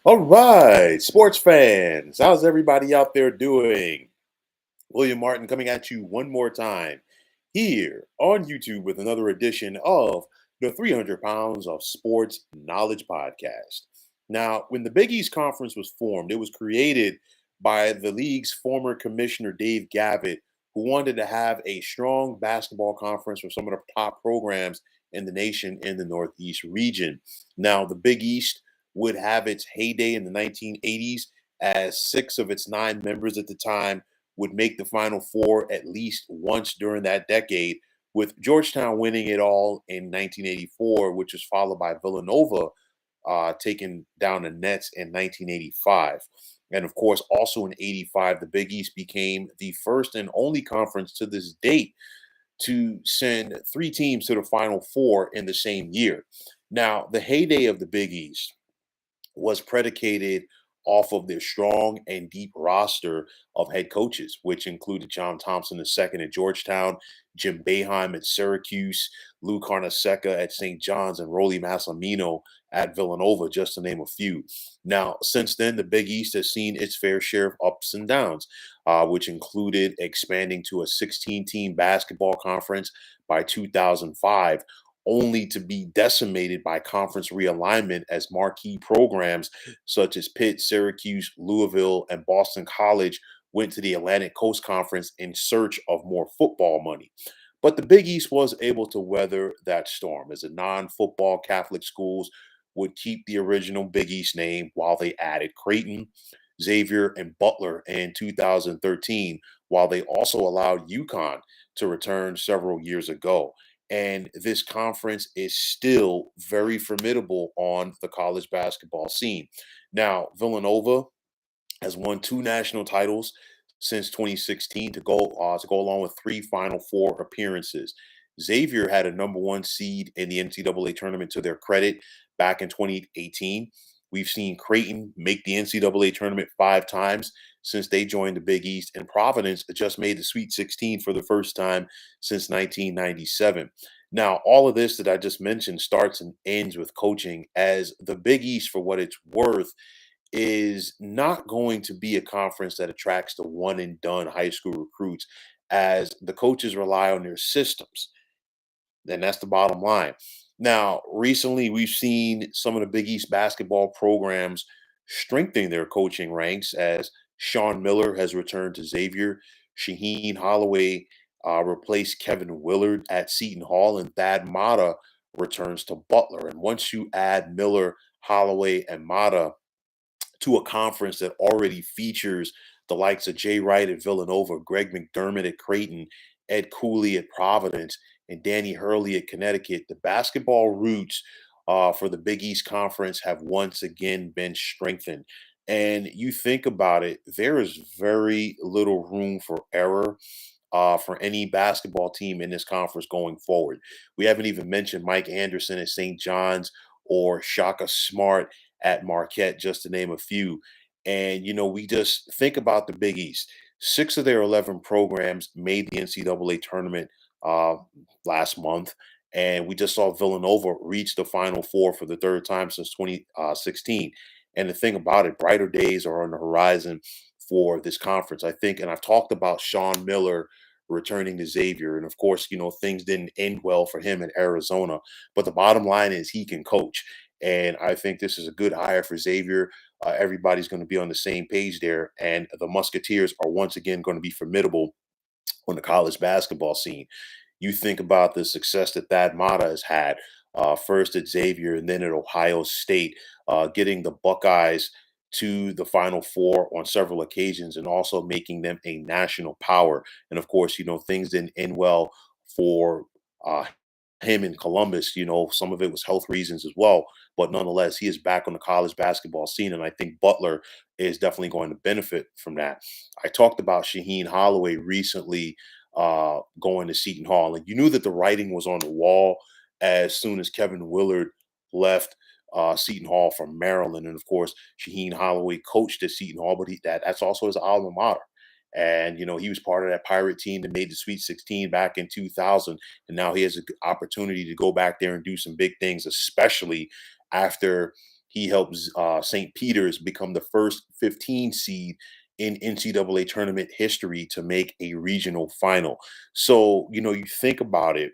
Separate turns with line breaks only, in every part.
All right, sports fans, how's everybody out there doing? William Martin coming at you one more time here on YouTube with another edition of the 300 Pounds of Sports Knowledge Podcast. Now, when the Big East Conference was formed, it was created by the league's former commissioner, Dave Gavitt, who wanted to have a strong basketball conference for some of the top programs in the nation in the Northeast region. Now, the Big East would have its heyday in the 1980s as six of its nine members at the time would make the Final Four at least once during that decade, with Georgetown winning it all in 1984, which was followed by Villanova taking down the Nets in 1985. And of course, also in 85, the Big East became the first and only conference to this date to send three teams to the Final Four in the same year. Now, the heyday of the Big East was predicated off of their strong and deep roster of head coaches, which included John Thompson II at Georgetown, Jim Boeheim at Syracuse, Lou Carnesecca at St. John's, and Rolly Massimino at Villanova, just to name a few. Now, since then, the Big East has seen its fair share of ups and downs, which included expanding to a 16-team basketball conference by 2005, only to be decimated by conference realignment as marquee programs such as Pitt, Syracuse, Louisville, and Boston College went to the Atlantic Coast Conference in search of more football money. But the Big East was able to weather that storm as the non football Catholic schools would keep the original Big East name while they added Creighton, Xavier, and Butler in 2013, while they also allowed UConn to return several years ago. And this conference is still very formidable on the college basketball scene. Now, Villanova has won two national titles since 2016 to go along with three Final Four appearances. Xavier had a number one seed in the NCAA tournament to their credit back in 2018. We've seen Creighton make the NCAA tournament five times since they joined the Big East, and Providence just made the Sweet 16 for the first time since 1997. Now, all of this that I just mentioned starts and ends with coaching, as the Big East, for what it's worth, is not going to be a conference that attracts the one and done high school recruits, as the coaches rely on their systems. And that's the bottom line. Now, recently we've seen some of the Big East basketball programs strengthening their coaching ranks as Sean Miller has returned to Xavier. Shaheen Holloway replaced Kevin Willard at Seton Hall, and Thad Matta returns to Butler. And once you add Miller, Holloway, and Matta to a conference that already features the likes of Jay Wright at Villanova, Greg McDermott at Creighton, Ed Cooley at Providence, and Danny Hurley at Connecticut, the basketball roots for the Big East Conference have once again been strengthened. And you think about it, there is very little room for error for any basketball team in this conference going forward. We haven't even mentioned Mike Anderson at St. John's or Shaka Smart at Marquette, just to name a few. And, we just think about the Big East. Six of their 11 programs made the NCAA tournament uh, last month. And we just saw Villanova reach the Final Four for the third time since 2016. And the thing about it, brighter days are on the horizon for this conference, I think. And I've talked about Sean Miller returning to Xavier. And of course, things didn't end well for him in Arizona. But the bottom line is he can coach. And I think this is a good hire for Xavier. Everybody's going to be on the same page there. And the Musketeers are once again going to be formidable on the college basketball scene. You think about the success that Thad Matta has had, first at Xavier and then at Ohio State, getting the Buckeyes to the Final Four on several occasions and also making them a national power. And of course, things didn't end well for uh, him in Columbus. Some of it was health reasons as well, but nonetheless, he is back on the college basketball scene, and I think Butler is definitely going to benefit from that. I talked about Shaheen Holloway recently going to Seton Hall, and you knew that the writing was on the wall as soon as Kevin Willard left Seton Hall from Maryland, and of course, Shaheen Holloway coached at Seton Hall, but that's also his alma mater. And he was part of that Pirate team that made the Sweet 16 back in 2000, and now he has an opportunity to go back there and do some big things, especially after He helps St. Peter's become the first 15 seed in NCAA tournament history to make a regional final. So, you think about it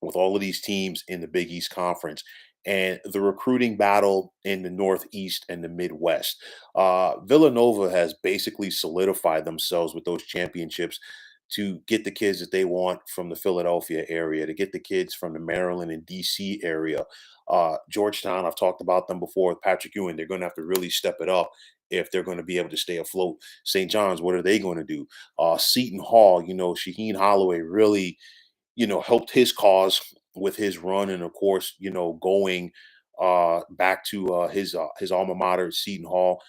with all of these teams in the Big East Conference and the recruiting battle in the Northeast and the Midwest. Villanova has basically solidified themselves with those championships to get the kids that they want from the Philadelphia area, to get the kids from the Maryland and DC area. Georgetown, I've talked about them before with Patrick Ewing. They're going to have to really step it up if they're going to be able to stay afloat. St. John's, what are they going to do? Seton Hall, Shaheen Holloway really helped his cause with his run, and of course, going back to his alma mater, Seton Hall.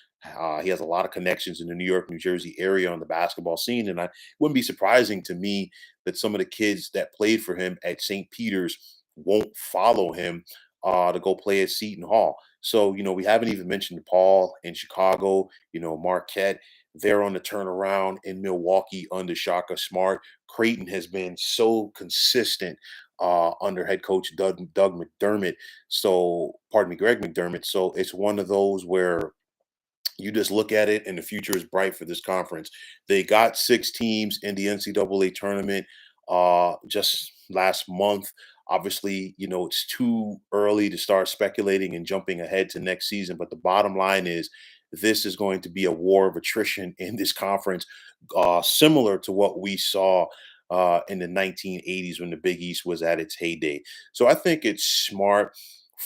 He has a lot of connections in the New York, New Jersey area on the basketball scene, and I wouldn't be surprising to me that some of the kids that played for him at St. Peter's won't follow him to go play at Seton Hall. So, we haven't even mentioned Paul in Chicago, Marquette. They're on the turnaround in Milwaukee under Shaka Smart. Creighton has been so consistent under head coach Doug McDermott. So, pardon me, Greg McDermott. So it's one of those where you just look at it and the future is bright for this conference. They got 6 teams in the NCAA tournament just last month. Obviously, it's too early to start speculating and jumping ahead to next season. But the bottom line is this is going to be a war of attrition in this conference, similar to what we saw in the 1980s when the Big East was at its heyday. So I think it's smart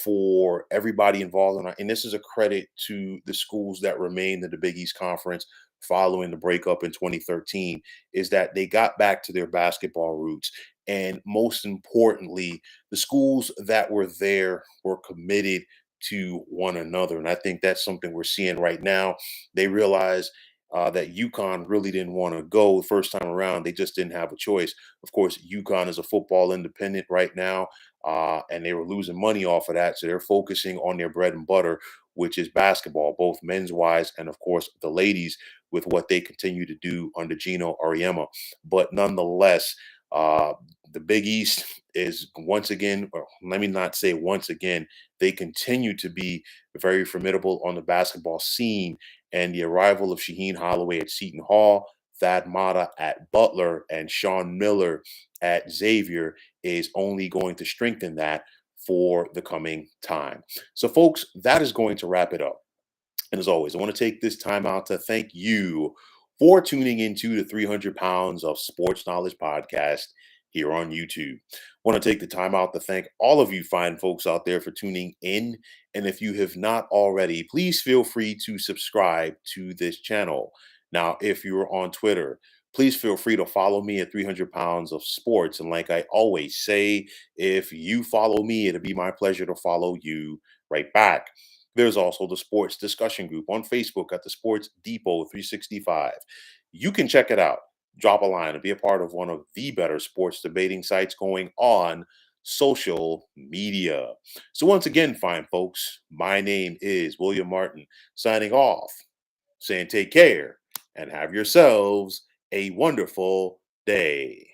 for everybody involved. And this is a credit to the schools that remained in the Big East Conference following the breakup in 2013, is that they got back to their basketball roots. And most importantly, the schools that were there were committed to one another. And I think that's something we're seeing right now. They realize that UConn really didn't want to go the first time around. They just didn't have a choice. Of course, UConn is a football independent right now, and they were losing money off of that. So they're focusing on their bread and butter, which is basketball, both men's wise and, of course, the ladies with what they continue to do under Gino Auriemma. But nonetheless, uh, the Big East is once again, or let me not say once again, they continue to be very formidable on the basketball scene. And the arrival of Shaheen Holloway at Seton Hall, Thad Matta at Butler, and Sean Miller at Xavier is only going to strengthen that for the coming time. So, folks, that is going to wrap it up. And as always, I want to take this time out to thank you for tuning into the 300 Pounds of Sports Knowledge podcast here on YouTube. I want to take the time out to thank all of you fine folks out there for tuning in. And if you have not already, please feel free to subscribe to this channel. Now, if you're on Twitter, please feel free to follow me at 300 Pounds of Sports. And like I always say, if you follow me, it'll be my pleasure to follow you right back. There's also the sports discussion group on Facebook at the Sports Depot 365. You can check it out, drop a line, and be a part of one of the better sports debating sites going on social media. So, once again, fine folks, my name is William Martin, signing off, saying take care and have yourselves a wonderful day.